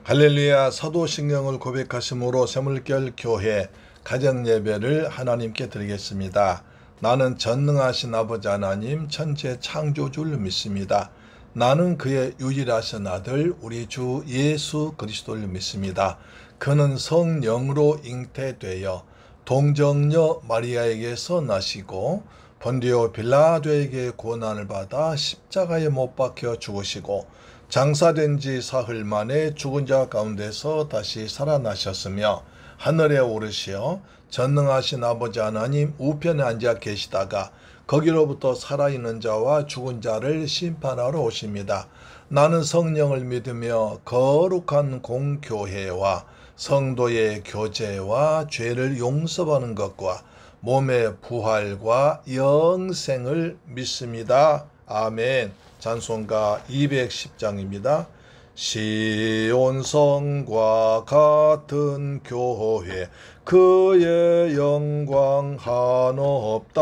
할렐루야. 사도신경을 고백하심으로 새물결 교회 가정예배를 하나님께 드리겠습니다. 나는 전능하신 아버지 하나님 천재 창조주를 믿습니다. 나는 그의 유일하신 아들 우리 주 예수 그리스도를 믿습니다. 그는 성령으로 잉태되어 동정녀 마리아에게서 나시고 본디오 빌라도에게 고난을 받아 십자가에 못 박혀 죽으시고 장사된 지 사흘 만에 죽은 자 가운데서 다시 살아나셨으며 하늘에 오르시어 전능하신 아버지 하나님 우편에 앉아 계시다가 거기로부터 살아있는 자와 죽은 자를 심판하러 오십니다. 나는 성령을 믿으며 거룩한 공교회와 성도의 교제와 죄를 용서받는 것과 몸의 부활과 영생을 믿습니다. 아멘. 찬송가 210장입니다. 시온성과 같은 교회 그의 영광 한없다.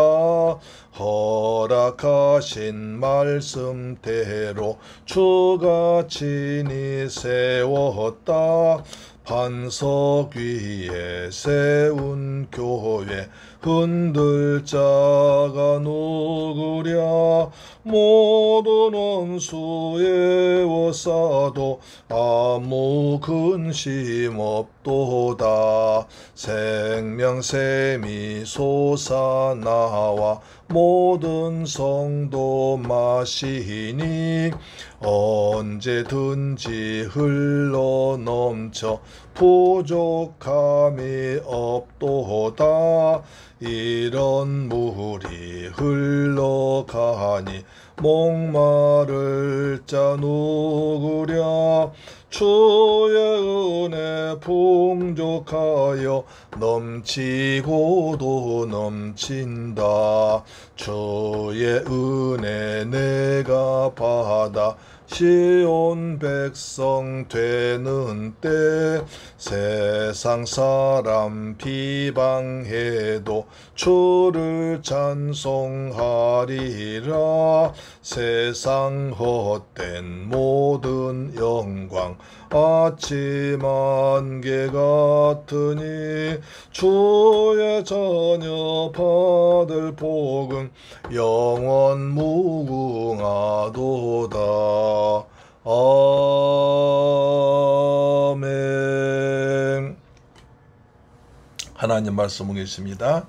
허락하신 말씀대로 주가 친히 세웠다. 반석 위에 세운 교회 흔들 자가 누구랴. 모든 원수에 워싸도 아무 근심 없도다. 생명샘이 솟아나와 모든 성도 마시니 언제든지 흘러넘쳐 부족함이 없도다. 이런 물이 흘러가니 목마를 자 누구랴. 주의 은혜 풍족하여 넘치고도 넘친다. 주의 은혜 내가 받아 시온 백성 되는 때 세상 사람 비방해도 주를 찬송하리라. 세상 헛된 모든 영광 아침 안개 같으니 주의 자녀 받을 복은 영원 무궁하도다. 아멘. 하나님 말씀 보겠습니다.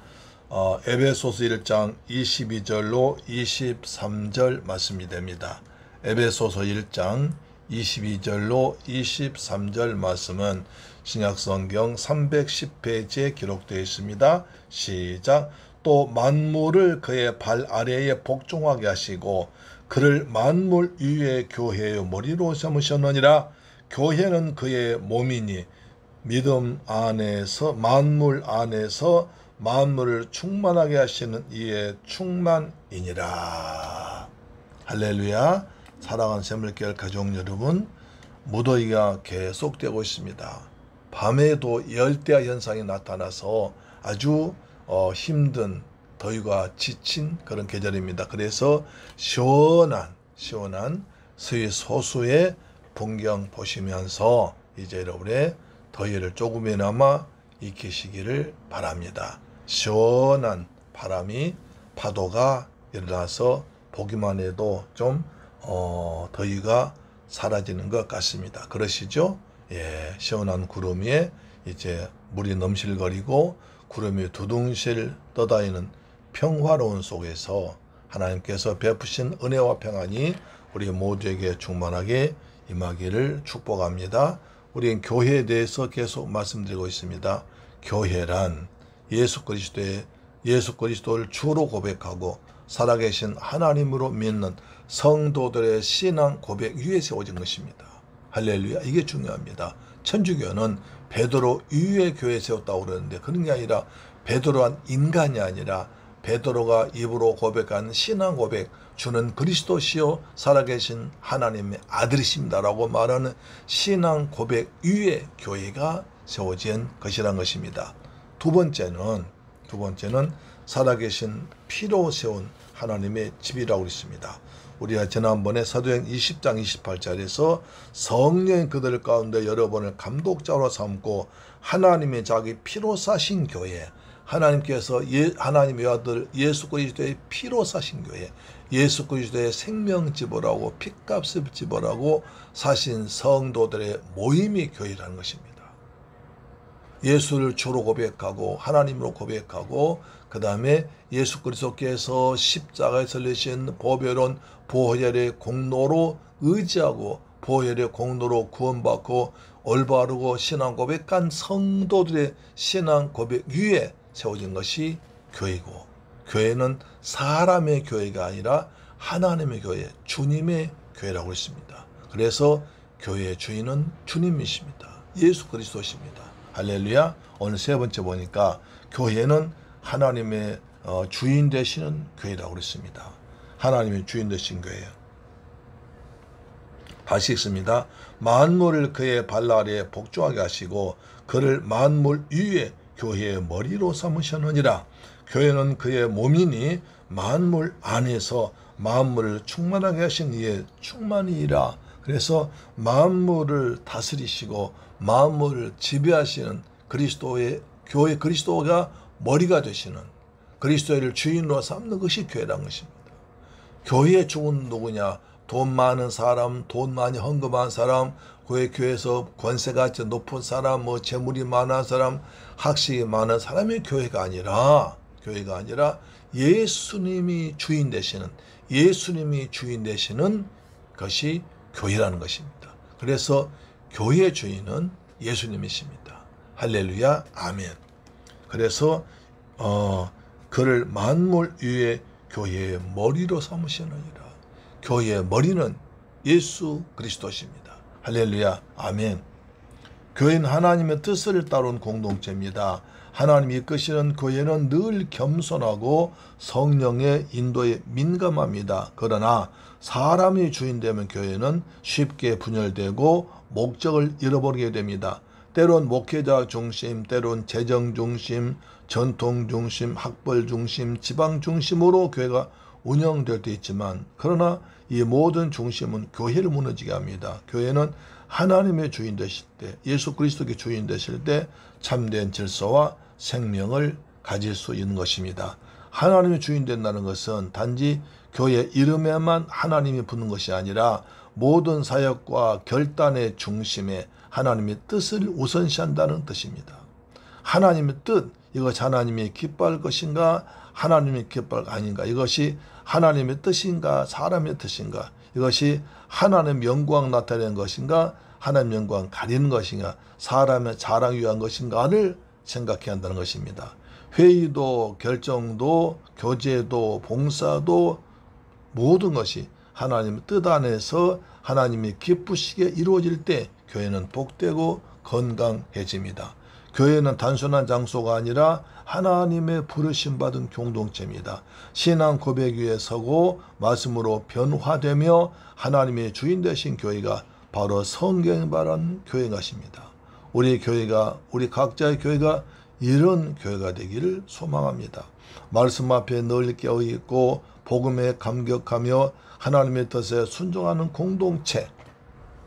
에베소서 1장 22절로 23절 말씀이 됩니다. 에베소서 1장 22절로 23절 말씀은 신약성경 310페이지에 기록되어 있습니다. 시작. 또 만물을 그의 발 아래에 복종하게 하시고 그를 만물 위의 교회의 머리로 삼으셨느니라. 교회는 그의 몸이니 믿음 안에서 만물 안에서 만물을 충만하게 하시는 이의 충만이니라. 할렐루야. 사랑하는 새물결 가족 여러분, 무더위가 계속되고 있습니다. 밤에도 열대야 현상이 나타나서 아주 힘든 더위가 지친 그런 계절입니다. 그래서 시원한 스위스 호수의 풍경 보시면서 이제 여러분의 더위를 조금이나마 익히시기를 바랍니다. 시원한 파도가 일어나서 보기만 해도 좀 더위가 사라지는 것 같습니다. 그러시죠? 예, 시원한 구름 위에 이제 물이 넘실거리고 구름이 두둥실 떠다니는 평화로운 속에서 하나님께서 베푸신 은혜와 평안이 우리 모두에게 충만하게 임하기를 축복합니다. 우리는 교회에 대해서 계속 말씀드리고 있습니다. 교회란 예수 그리스도를 주로 고백하고 살아계신 하나님으로 믿는 성도들의 신앙 고백 위에 세워진 것입니다. 할렐루야. 이게 중요합니다. 천주교는 베드로 위에 교회 세웠다고 그러는데 그런 게 아니라 베드로한 인간이 아니라 베드로가 입으로 고백한 신앙 고백, 주는 그리스도시요 살아계신 하나님의 아들이십니다라고 말하는 신앙 고백 위에 교회가 세워진 것이란 것입니다. 두 번째는 살아계신 피로 세운 하나님의 집이라고 있습니다. 우리가 지난번에 사도행 20장 28절에서 성령이 그들 가운데 여러분을 감독자로 삼고 하나님의 자기 피로 사신 교회, 하나님께서 하나님의 아들 예수 그리스도의 피로 사신 교회, 예수 그리스도의 생명지보라고 피값을 지보라고 사신 성도들의 모임이 교회라는 것입니다. 예수를 주로 고백하고 하나님으로 고백하고 그 다음에 예수 그리스도께서 십자가에 설리신 보배로운 보혈의 공로로 의지하고 보혈의 공로로 구원받고 올바르고 신앙 고백한 성도들의 신앙 고백 위에 세워진 것이 교회고, 교회는 사람의 교회가 아니라 하나님의 교회, 주님의 교회라고 했습니다. 그래서 교회의 주인은 주님이십니다. 예수 그리스도십니다. 할렐루야. 오늘 세 번째 보니까 교회는 하나님의 주인 되시는 교회라고 그랬습니다. 하나님의 주인 되신 교회예요. 다시 읽습니다. 만물을 그의 발 아래에 복종하게 하시고 그를 만물 위에 교회의 머리로 삼으셨느니라. 교회는 그의 몸이니 만물 안에서 만물을 충만하게 하신 이의 충만이라. 그래서 만물을 다스리시고 만물을 지배하시는 그리스도의 교회, 그리스도가 머리가 되시는 그리스도를 주인으로 삼는 것이 교회라는 것입니다. 교회의 주은 누구냐? 돈 많은 사람, 돈 많이 헌금한 사람, 교회에서 권세가 높은 사람, 재물이 많은 사람, 학식이 많은 사람이 교회가 아니라 예수님이 주인 되시는 것이 교회라는 것입니다. 그래서 교회의 주인은 예수님이십니다. 할렐루야, 아멘. 그래서 그를 만물 위에 교회의 머리로 삼으시느니라. 교회의 머리는 예수 그리스도십니다. 할렐루야, 아멘. 교회는 하나님의 뜻을 따르는 공동체입니다. 하나님이 이끄시는 교회는 늘 겸손하고 성령의 인도에 민감합니다. 그러나 사람이 주인 되면 교회는 쉽게 분열되고 목적을 잃어버리게 됩니다. 때론 목회자 중심, 때론 재정 중심, 전통 중심, 학벌 중심, 지방 중심으로 교회가 운영될 때 있지만, 그러나 이 모든 중심은 교회를 무너지게 합니다. 교회는 하나님의 주인 되실 때, 예수 그리스도의 주인 되실 때 참된 질서와 생명을 가질 수 있는 것입니다. 하나님의 주인 된다는 것은 단지 교회 이름에만 하나님이 붙는 것이 아니라 모든 사역과 결단의 중심에 하나님의 뜻을 우선시한다는 뜻입니다. 하나님의 뜻, 이것이 하나님이 기뻐할 것인가, 하나님이 기뻐할 아닌가, 이것이 하나님의 뜻인가, 사람의 뜻인가, 이것이 하나님의 영광 나타내는 것인가, 하나님의 영광 가리는 것인가, 사람의 자랑 위한 것인가를 생각해야 한다는 것입니다. 회의도 결정도 교제도 봉사도 모든 것이 하나님의 뜻 안에서 하나님이 기쁘시게 이루어질 때 교회는 복되고 건강해집니다. 교회는 단순한 장소가 아니라 하나님의 부르심 받은 공동체입니다. 신앙 고백 위에 서고 말씀으로 변화되며 하나님의 주인 되신 교회가 바로 성경이 말하는 교회 것입니다. 우리 교회가, 우리 각자의 교회가 이런 교회가 되기를 소망합니다. 말씀 앞에 늘 깨어있고 복음에 감격하며 하나님의 뜻에 순종하는 공동체,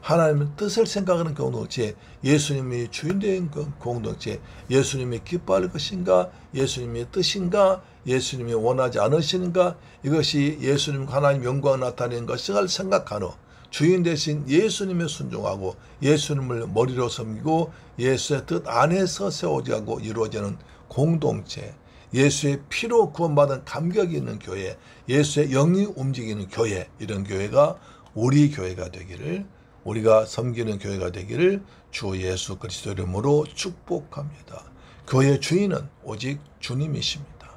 하나님의 뜻을 생각하는 공동체, 예수님이 주인된 공동체, 예수님이 기뻐할 것인가, 예수님의 뜻인가, 예수님이 원하지 않으시는가, 이것이 예수님 하나님 영광 나타내는 것을 생각하는 주인 대신 예수님에 순종하고 예수님을 머리로 섬기고 예수의 뜻 안에서 세워지고 이루어지는 공동체, 예수의 피로 구원받은 감격이 있는 교회, 예수의 영이 움직이는 교회, 이런 교회가 우리 교회가 되기를, 우리가 섬기는 교회가 되기를 주 예수 그리스도 이름으로 축복합니다. 교회의 주인은 오직 주님이십니다.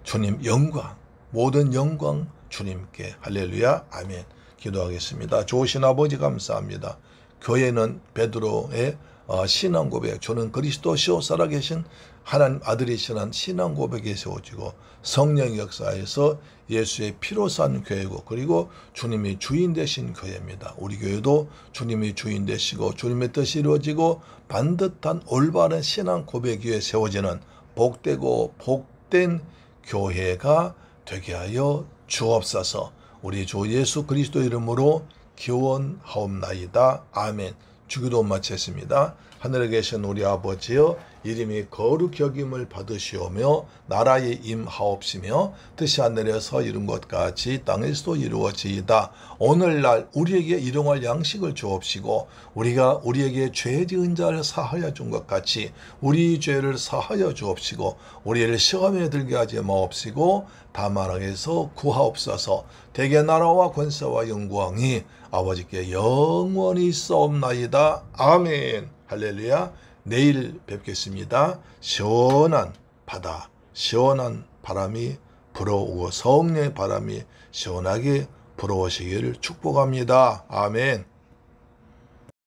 주님 영광, 모든 영광 주님께. 할렐루야, 아멘. 기도하겠습니다. 좋으신 아버지 감사합니다. 교회는 베드로의 신앙 고백, 저는 그리스도시요 살아계신 하나님 아들이시라는 신앙 고백에 세워지고 성령 역사에서 예수의 피로 산 교회고, 그리고 주님이 주인 되신 교회입니다. 우리 교회도 주님이 주인 되시고 주님의 뜻이 이루어지고 반듯한 올바른 신앙 고백 위에 세워지는 복되고 복된 교회가 되게 하여 주옵소서. 우리 주 예수 그리스도 이름으로 기원하옵나이다. 아멘. 주기도 마쳤습니다. 하늘에 계신 우리 아버지여, 이름이 거룩히 여김을 받으시오며 나라에 임하옵시며 뜻이 하늘에서 이룬 것 같이 땅에서도 이루어지이다. 오늘날 우리에게 일용할 양식을 주옵시고 우리가 우리에게 죄 지은 자를 사하여 준 것 같이 우리 죄를 사하여 주옵시고 우리를 시험에 들게 하지 마옵시고 다만 악에서 구하옵소서. 대개 나라와 권세와 영광이 아버지께 영원히 있사옵나이다. 아멘. 할렐루야. 내일 뵙겠습니다. 시원한 바다, 시원한 바람이 불어오고 성령의 바람이 시원하게 불어오시기를 축복합니다. 아멘.